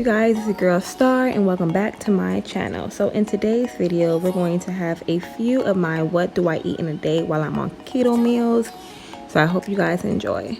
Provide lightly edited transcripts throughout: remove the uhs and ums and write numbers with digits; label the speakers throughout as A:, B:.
A: you guys, it's your girl Star and welcome back to my channel. So in today's video we're going to have a few of my what do I eat in a day while I'm on keto meals. So I hope you guys enjoy.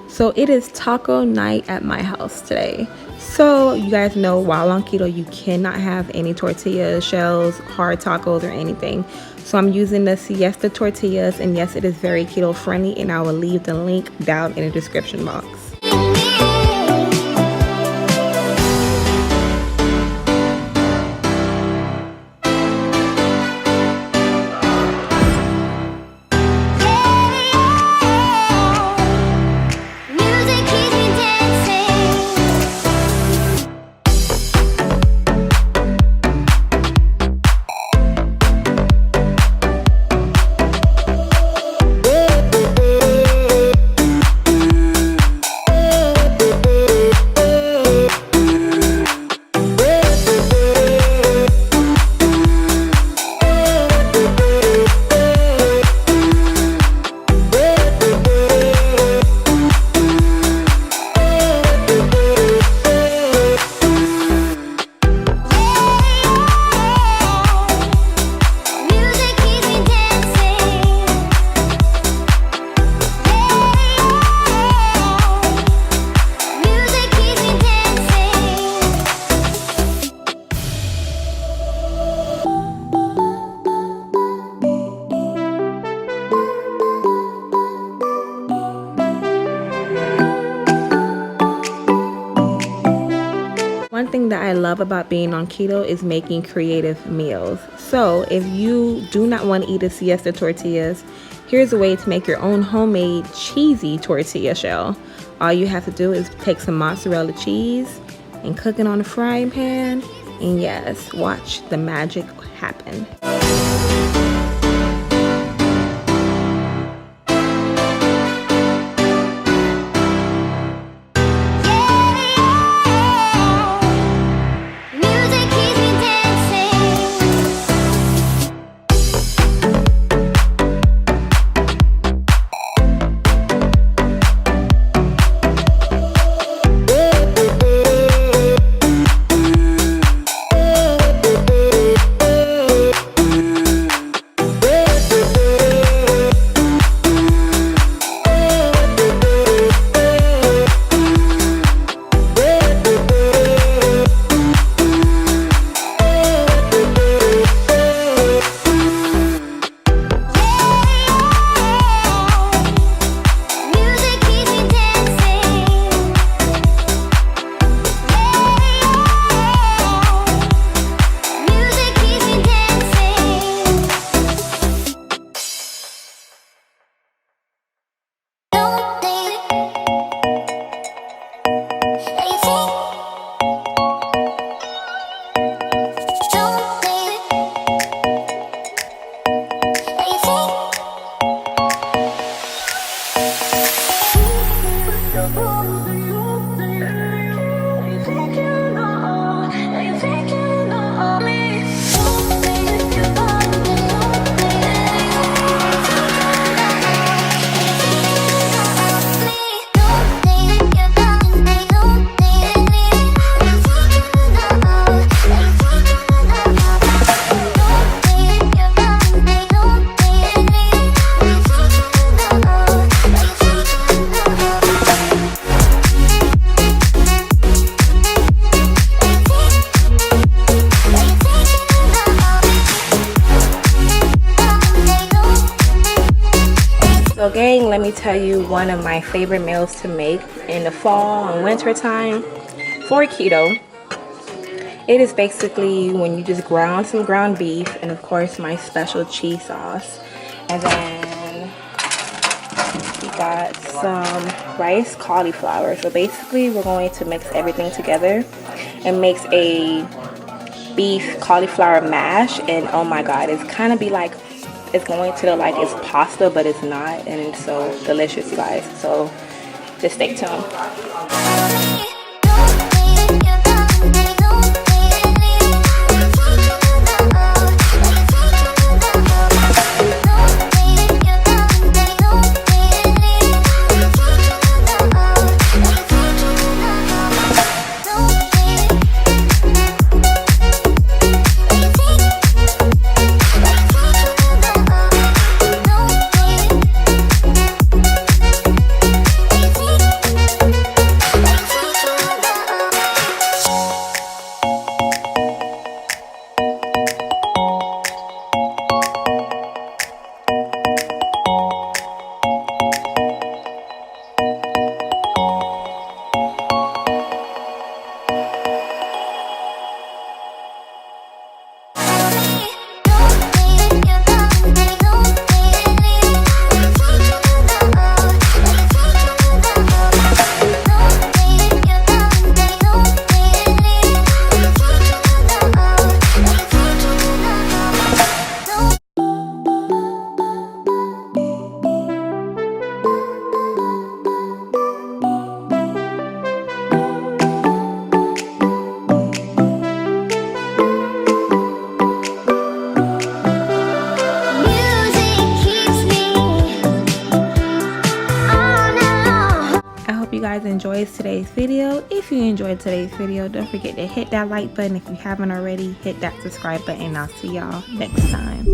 A: So it is taco night at my house today. So you guys know while on keto you cannot have any tortilla shells, hard tacos or anything. So I'm using the siesta tortillas, and yes, it is very keto friendly, and I will leave the link down in the description box. One thing that I love about being on keto is making creative meals. So if you do not want to eat a siesta tortillas, here's a way to make your own homemade cheesy tortilla shell. All you have to do is take some mozzarella cheese and cook it on a frying pan, and yes, watch the magic happen. let me tell you one of my favorite meals to make in the fall and winter time for keto. It is basically when you just ground some ground beef and of course my special cheese sauce. And then we got some rice cauliflower. So basically we're going to mix everything together and makes a beef cauliflower mash. And oh my god, it's kind of be like, it's going to look like it's pasta, but it's not, and it's so delicious, you guys. So just stay tuned. You guys enjoyed today's video. If you enjoyed today's video, don't forget to hit that like button. If you haven't already, hit that subscribe button. I'll see y'all next time.